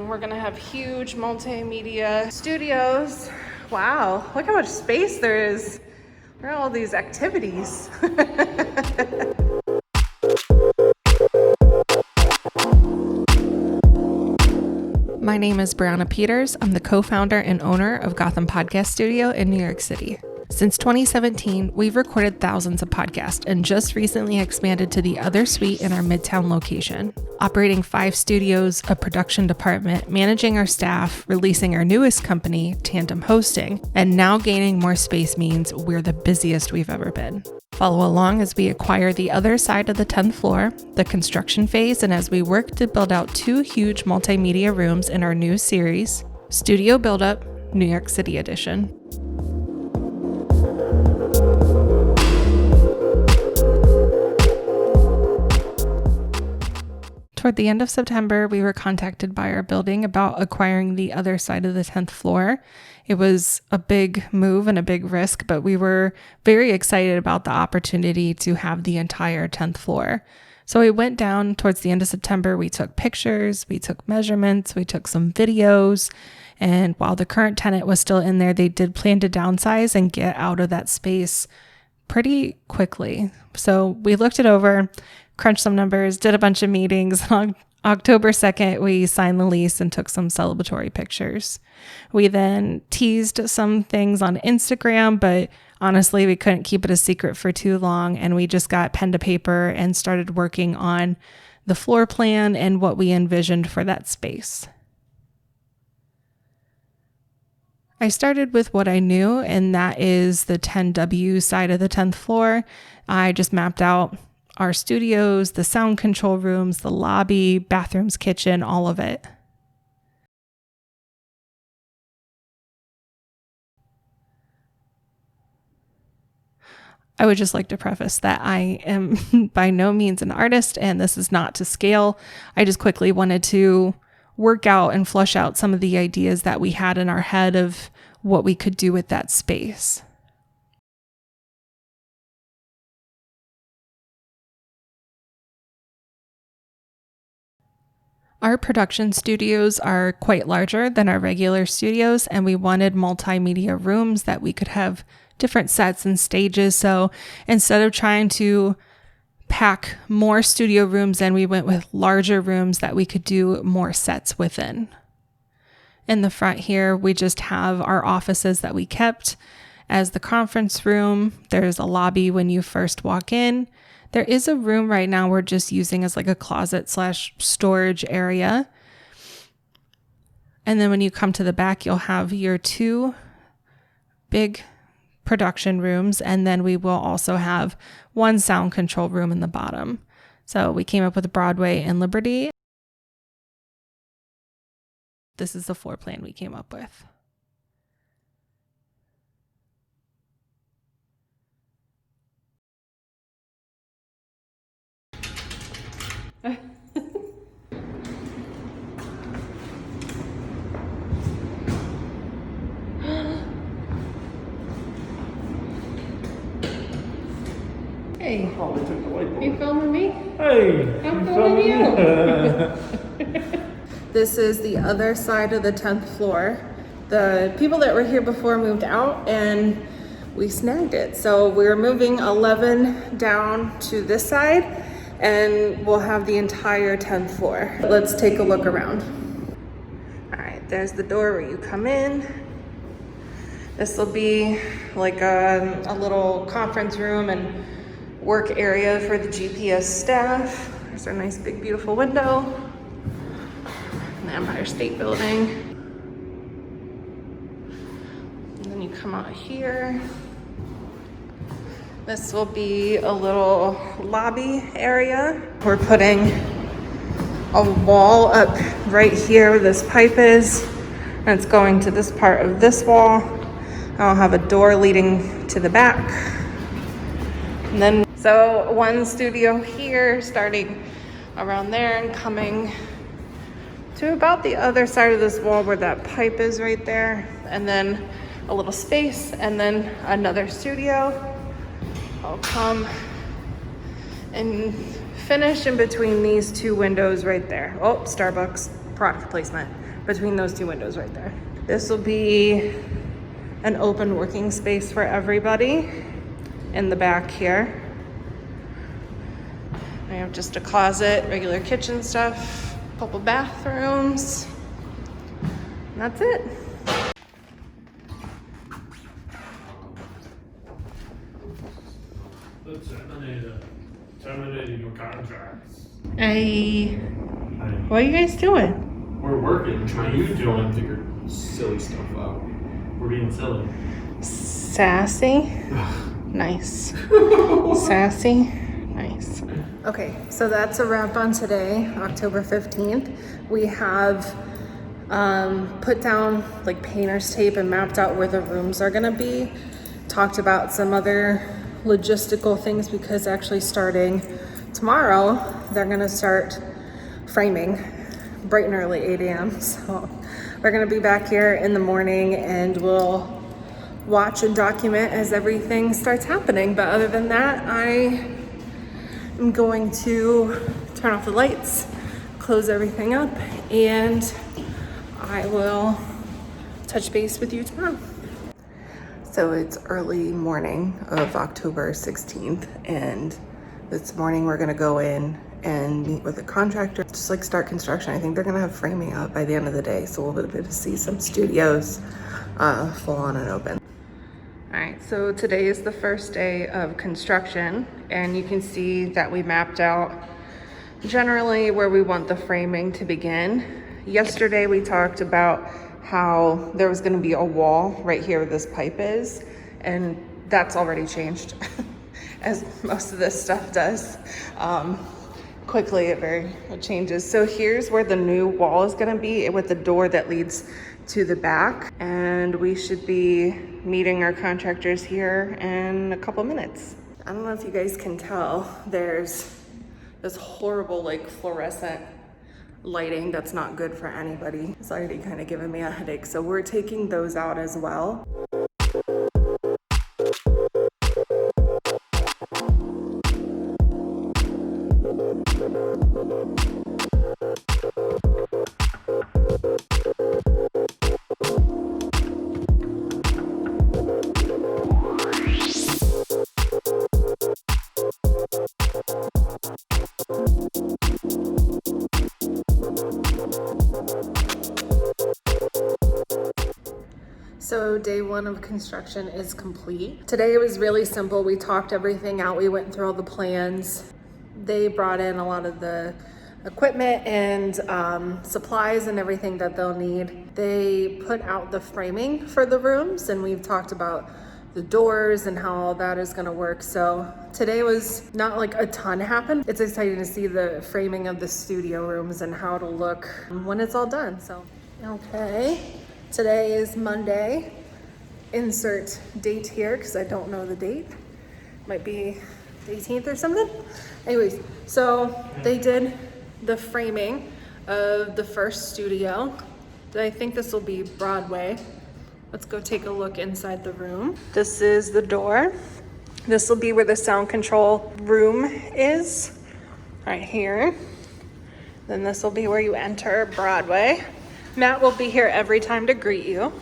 then we're gonna have huge multimedia studios. Wow, look how much space there is. Where are all these activities? My name is Brianna Peters. I'm the co-founder and owner of Gotham Podcast Studio in New York City. Since 2017, we've recorded thousands of podcasts and just recently expanded to the other suite in our Midtown location. Operating 5 studios, a production department, managing our staff, releasing our newest company, Tandem Hosting, and now gaining more space means we're the busiest we've ever been. Follow along as we acquire the other side of the 10th floor, the construction phase, and as we work to build out 2 huge multimedia rooms in our new series, Studio Buildup, New York City Edition. Toward the end of September, we were contacted by our building about acquiring the other side of the 10th floor. It was a big move and a big risk, but we were very excited about the opportunity to have the entire 10th floor. So we went down towards the end of September. We took pictures, we took measurements, we took some videos. And while the current tenant was still in there, they did plan to downsize and get out of that space pretty quickly. So we looked it over, crunched some numbers, did a bunch of meetings. On October 2nd, we signed the lease and took some celebratory pictures. We then teased some things on Instagram, but honestly, we couldn't keep it a secret for too long. And we just got pen to paper and started working on the floor plan and what we envisioned for that space. I started with what I knew, and that is the 10W side of the 10th floor. I just mapped out our studios, the sound control rooms, the lobby, bathrooms, kitchen, all of it. I would just like to preface that I am by no means an artist, and this is not to scale. I just quickly wanted to work out and flush out some of the ideas that we had in our head of what we could do with that space. Our production studios are quite larger than our regular studios, and we wanted multimedia rooms that we could have different sets and stages. So instead of trying to pack more studio rooms in, we went with larger rooms that we could do more sets within. In the front here, we just have our offices that we kept as the conference room. There's a lobby when you first walk in. There is a room right now we're just using as like a closet / storage area. And then when you come to the back, you'll have your 2 big production rooms. And then we will also have 1 sound control room in the bottom. So we came up with Broadway and Liberty. This is the floor plan we came up with. Hey, you filming me? Hey, I'm filming you. This is the other side of the 10th floor. The people that were here before moved out and we snagged it. So we're moving 11 down to this side and we'll have the entire 10th floor. Let's take a look around. All right, there's the door where you come in. This will be like a little conference room and work area for the GPS staff. There's our nice big beautiful window. The Empire State Building. And then you come out here. This will be a little lobby area. We're putting a wall up right here where this pipe is, and it's going to this part of this wall. I'll have a door leading to the back. And then, so 1 studio here, starting around there and coming to about the other side of this wall where that pipe is right there, and then a little space, and then another studio. I'll come and finish in between these 2 windows right there. Oh, Starbucks product placement. between those two windows right there. This will be an open working space for everybody in the back here. I have just a closet, regular kitchen stuff, a couple bathrooms, and that's it. Terminating your contracts. Hey, what are you guys doing? We're working. What are you doing? Figure silly stuff out. We're being silly. Sassy. Nice. Sassy. Nice. Okay, so that's a wrap on today, October 15th. We have put down like painter's tape and mapped out where the rooms are gonna be. Talked about some other logistical things because actually starting tomorrow, they're gonna start framing bright and early, 8 a.m. So we're gonna be back here in the morning and we'll watch and document as everything starts happening. But other than that, I am going to turn off the lights, close everything up, and I will touch base with you tomorrow. So it's early morning of October 16th, and this morning we're gonna go in and meet with a contractor, just like start construction. I think they're gonna have framing up by the end of the day, so we'll be able to see some studios full on and open. All right, so today is the first day of construction, and you can see that we mapped out generally where we want the framing to begin. Yesterday we talked about how there was gonna be a wall right here where this pipe is, and that's already changed, as most of this stuff does. Quickly, it changes. So here's where the new wall is gonna be with the door that leads to the back, and we should be meeting our contractors here in a couple minutes. I don't know if you guys can tell, there's this horrible like fluorescent lighting that's not good for anybody. It's already kind of giving me a headache, so we're taking those out as well. So day one of construction is complete. Today it was really simple. We talked everything out. We went through all the plans. They brought in a lot of the equipment and supplies and everything that they'll need. They put out the framing for the rooms, and we've talked about the doors and how all that is gonna work. So today was not like a ton happened. It's exciting to see the framing of the studio rooms and how it'll look when it's all done. So, okay. Today is Monday. Insert date here because I don't know the date. Might be the 18th or something. Anyways, so they did the framing of the first studio. I think this will be Broadway. Let's go take a look inside the room. This is the door. This will be where the sound control room is, right here. Then this will be where you enter Broadway. Matt will be here every time to greet you.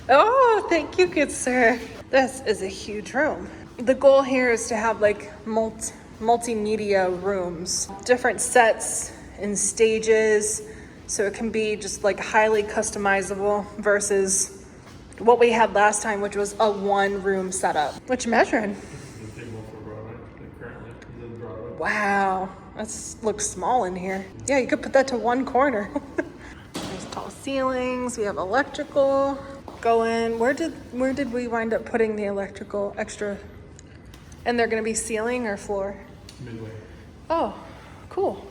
Oh, thank you, good sir. This is a huge room. The goal here is to have like multimedia rooms, different sets and stages, so it can be just like highly customizable versus what we had last time, which was a one room setup. Which measuring? Wow, that looks small in here. Yeah, you could put that to one corner. There's tall ceilings, we have electrical. Go in, where did we wind up putting the electrical extra? And they're gonna be ceiling or floor? Midway. Oh, cool.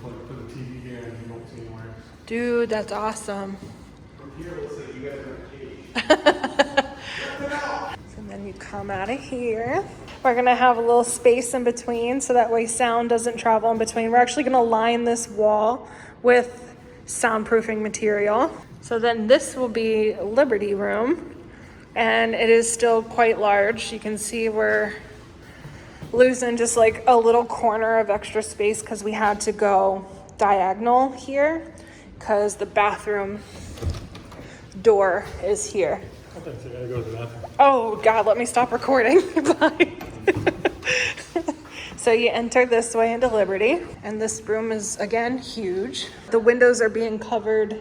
Put the TV here and you don't see anywhere. Dude, that's awesome. From here, it looks like you guys have a cage. So then you come out of here. We're gonna have a little space in between so that way sound doesn't travel in between. We're actually gonna line this wall with soundproofing material. So then this will be Liberty Room, and it is still quite large. You can see we're losing just like a little corner of extra space because we had to go diagonal here because the bathroom door is here. I gotta go to the bathroom. Oh God, let me stop recording. Bye. So you enter this way into Liberty, and this room is again huge. The windows are being covered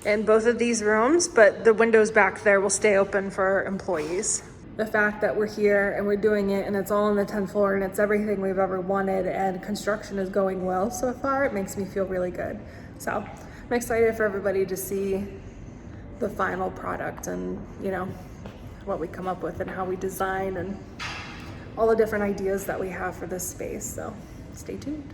in both of these rooms, but the windows back there will stay open for employees. The fact that we're here and we're doing it and it's all on the 10th floor and it's everything we've ever wanted and construction is going well so far, it makes me feel really good. So I'm excited for everybody to see the final product and, you know, what we come up with and how we design and all the different ideas that we have for this space. So stay tuned.